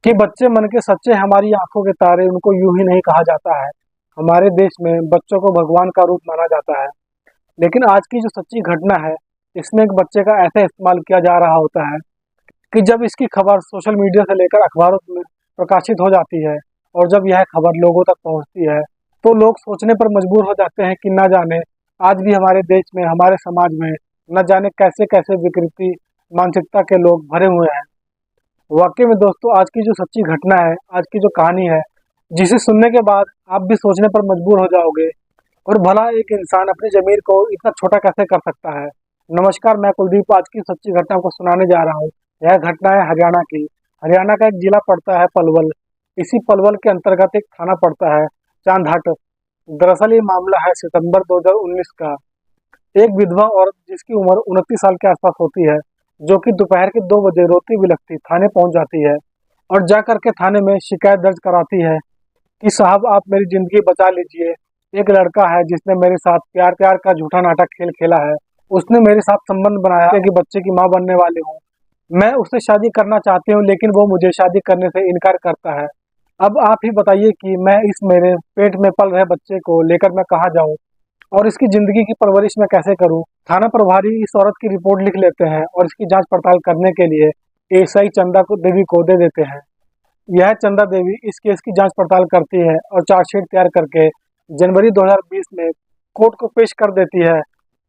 कि बच्चे मन के सच्चे हमारी आंखों के तारे उनको यूं ही नहीं कहा जाता है। हमारे देश में बच्चों को भगवान का रूप माना जाता है। लेकिन आज की जो सच्ची घटना है, इसमें एक बच्चे का ऐसा इस्तेमाल किया जा रहा होता है कि जब इसकी खबर सोशल मीडिया से लेकर अखबारों में प्रकाशित हो जाती है और जब यह खबर लोगों तक पहुंचती है, तो लोग सोचने पर मजबूर हो जाते हैं कि न जाने आज भी हमारे देश में, हमारे समाज में न जाने कैसे कैसे विकृति मानसिकता के लोग भरे हुए हैं। वाकई में दोस्तों, आज की जो सच्ची घटना है, आज की जो कहानी है, जिसे सुनने के बाद आप भी सोचने पर मजबूर हो जाओगे और भला एक इंसान अपनी जमीर को इतना छोटा कैसे कर सकता है। नमस्कार, मैं कुलदीप आज की सच्ची घटना को सुनाने जा रहा हूँ। यह घटना है हरियाणा की। हरियाणा का एक जिला पड़ता है पलवल। इसी पलवल के अंतर्गत एक थाना पड़ता है चांदहट। दरअसल ये मामला है सितंबर 2019 का। एक विधवा औरत जिसकी उम्र 29 साल के आसपास होती है, जो कि दोपहर के 2 बजे रोती बिलखती थाने पहुंच जाती है और जा करके थाने में शिकायत दर्ज कराती है कि साहब आप मेरी जिंदगी बचा लीजिए। एक लड़का है जिसने मेरे साथ प्यार प्यार का झूठा नाटक खेल खेला है। उसने मेरे साथ संबंध बनाया कि बच्चे की माँ बनने वाली हूँ। मैं उससे शादी करना चाहती हूँ, लेकिन वो मुझे शादी करने से इनकार करता है। अब आप ही बताइए कि मैं इस मेरे पेट में पल रहे बच्चे को लेकर मैं कहाँ जाऊँ और इसकी जिंदगी की परवरिश मैं कैसे करूँ। थाना प्रभारी इस औरत की रिपोर्ट लिख लेते हैं और इसकी जांच पड़ताल करने के लिए एएसआई चंदा को देवी को दे देते हैं। यह चंदा देवी इस केस की जांच पड़ताल करती है और चार्जशीट तैयार करके जनवरी 2020 में कोर्ट को पेश कर देती है।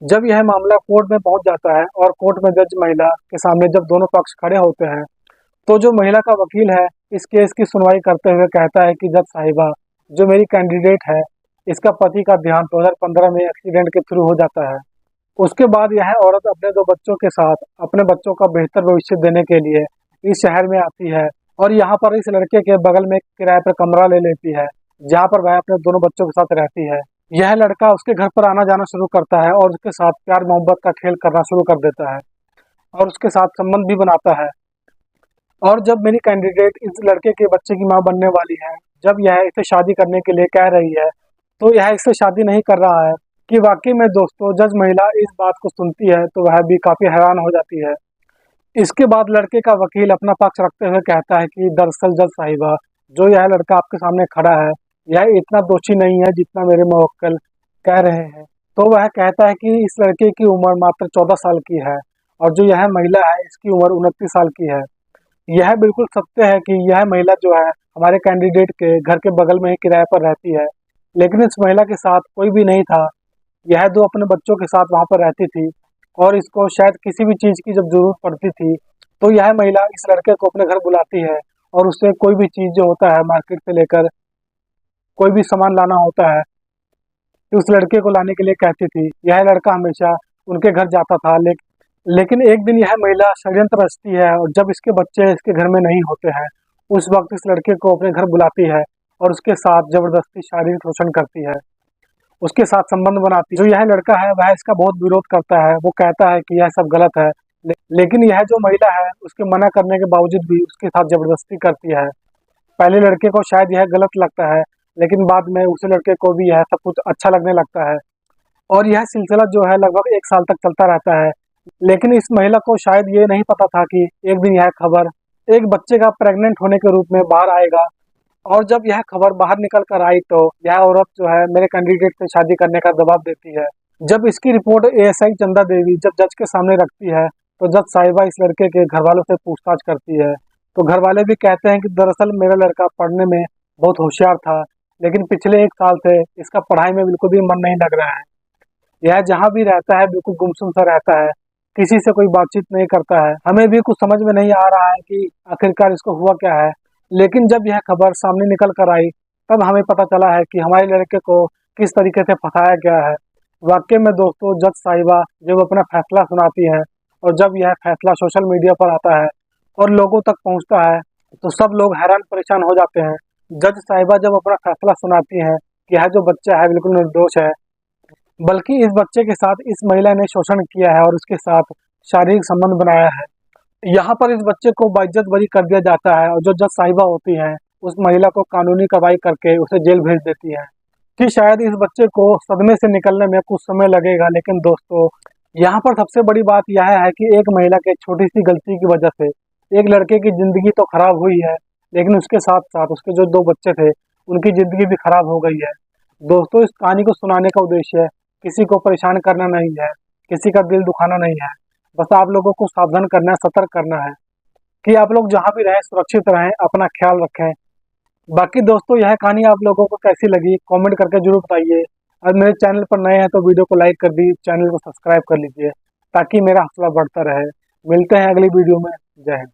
जब यह मामला कोर्ट में पहुंच जाता है और कोर्ट में जज महिला के सामने जब दोनों पक्ष खड़े होते हैं, तो जो महिला का वकील है इस केस की सुनवाई करते हुए कहता है कि जज साहिबा, जो मेरी कैंडिडेट है, इसका पति का देहांत 2015 में एक्सीडेंट के थ्रू हो जाता है। उसके बाद यह औरत अपने 2 बच्चों के साथ अपने बच्चों का बेहतर भविष्य देने के लिए इस शहर में आती है और यहाँ पर इस लड़के के बगल में किराए पर कमरा ले लेती है, जहाँ पर वह अपने दोनों बच्चों के साथ रहती है। यह लड़का उसके घर पर आना जाना शुरू करता है और उसके साथ प्यार मोहब्बत का खेल करना शुरू कर देता है और उसके साथ संबंध भी बनाता है। और जब मेरी कैंडिडेट इस लड़के के बच्चे की माँ बनने वाली है, जब यह इसे शादी करने के लिए कह रही है, तो यह इससे शादी नहीं कर रहा है। कि वाकई में दोस्तों, जज महिला इस बात को सुनती है तो वह भी काफी हैरान हो जाती है। इसके बाद लड़के का वकील अपना पक्ष रखते हुए कहता है कि दरअसल जज साहिबा, जो यह लड़का आपके सामने खड़ा है, यह इतना दोषी नहीं है जितना मेरे मुवक्किल कह रहे हैं। तो वह कहता है कि इस लड़के की उम्र मात्र 14 साल की है और जो यह महिला है इसकी उम्र 29 साल की है। यह बिल्कुल सत्य है कि यह महिला जो है हमारे कैंडिडेट के घर के बगल में ही किराए पर रहती है, लेकिन इस महिला के साथ कोई भी नहीं था। यह 2 अपने बच्चों के साथ वहां पर रहती थी और इसको शायद किसी भी चीज की जब जरूरत पड़ती थी, तो यह महिला इस लड़के को अपने घर बुलाती है और उससे कोई भी चीज जो होता है मार्केट से लेकर कोई भी सामान लाना होता है, तो उस लड़के को लाने के लिए कहती थी। यह लड़का हमेशा उनके घर जाता था, लेकिन एक दिन यह महिला षड्यंत्र रचती है और जब इसके बच्चे इसके घर में नहीं होते हैं, उस वक्त इस लड़के को अपने घर बुलाती है और उसके साथ जबरदस्ती शारीरिक शोषण करती है, उसके साथ संबंध बनाती है। जो यह लड़का है वह इसका बहुत विरोध करता है। वो कहता है कि यह सब गलत है, लेकिन यह जो महिला है उसके मना करने के बावजूद भी उसके साथ जबरदस्ती करती है। पहले लड़के को शायद यह गलत लगता है, लेकिन बाद में उसी लड़के को भी यह सब कुछ अच्छा लगने लगता है और यह सिलसिला जो है लगभग 1 साल तक चलता रहता है। लेकिन इस महिला को शायद ये नहीं पता था कि एक दिन यह खबर एक बच्चे का प्रेग्नेंट होने के रूप में बाहर आएगा और जब यह खबर बाहर निकल कर आई, तो यह औरत जो है मेरे कैंडिडेट से शादी करने का दबाव देती है। जब इसकी रिपोर्ट एएसआई चंदा देवी जब जज के सामने रखती है, तो जज साहिबा इस लड़के के घर वालों से पूछताछ करती है। तो घर वाले भी कहते हैं कि दरअसल मेरा लड़का पढ़ने में बहुत होशियार था, लेकिन पिछले 1 साल से इसका पढ़ाई में बिल्कुल भी मन नहीं लग रहा है। यह जहाँ भी रहता है बिल्कुल गुमसुम सा रहता है, किसी से कोई बातचीत नहीं करता है। हमें भी कुछ समझ में नहीं आ रहा है कि आखिरकार इसको हुआ क्या है। लेकिन जब यह खबर सामने निकल कर आई, तब हमें पता चला है कि हमारे लड़के को किस तरीके से फंसाया गया है। वाकई में दोस्तों, जज साहिबा जब अपना फैसला सुनाती है और जब यह फैसला सोशल मीडिया पर आता है और लोगों तक पहुंचता है, तो सब लोग हैरान परेशान हो जाते हैं। जज साहिबा जब अपना फैसला सुनाती है कि यह जो बच्चा है बिल्कुल निर्दोष है, बल्कि इस बच्चे के साथ इस महिला ने शोषण किया है और उसके साथ शारीरिक संबंध बनाया है। यहाँ पर इस बच्चे को बाइज्जत बरी कर दिया जाता है और जो जज साहिबा होती हैं उस महिला को कानूनी कार्रवाई करके उसे जेल भेज देती है कि शायद इस बच्चे को सदमे से निकलने में कुछ समय लगेगा। लेकिन दोस्तों, यहाँ पर सबसे बड़ी बात यह है कि एक महिला के छोटी सी गलती की वजह से एक लड़के की जिंदगी तो खराब हुई है, लेकिन उसके साथ साथ उसके जो 2 बच्चे थे उनकी ज़िंदगी भी खराब हो गई है। दोस्तों, इस कहानी को सुनाने का उद्देश्य किसी को परेशान करना नहीं है, किसी का दिल दुखाना नहीं है। बस आप लोगों को सावधान करना है, सतर्क करना है कि आप लोग जहाँ भी रहें सुरक्षित रहें, अपना ख्याल रखें। बाकी दोस्तों, यह कहानी आप लोगों को कैसी लगी कमेंट करके ज़रूर बताइए। और मेरे चैनल पर नए हैं तो वीडियो को लाइक कर दीजिए, चैनल को सब्सक्राइब कर लीजिए ताकि मेरा हौसला बढ़ता रहे। मिलते हैं अगली वीडियो में। जय हिंद।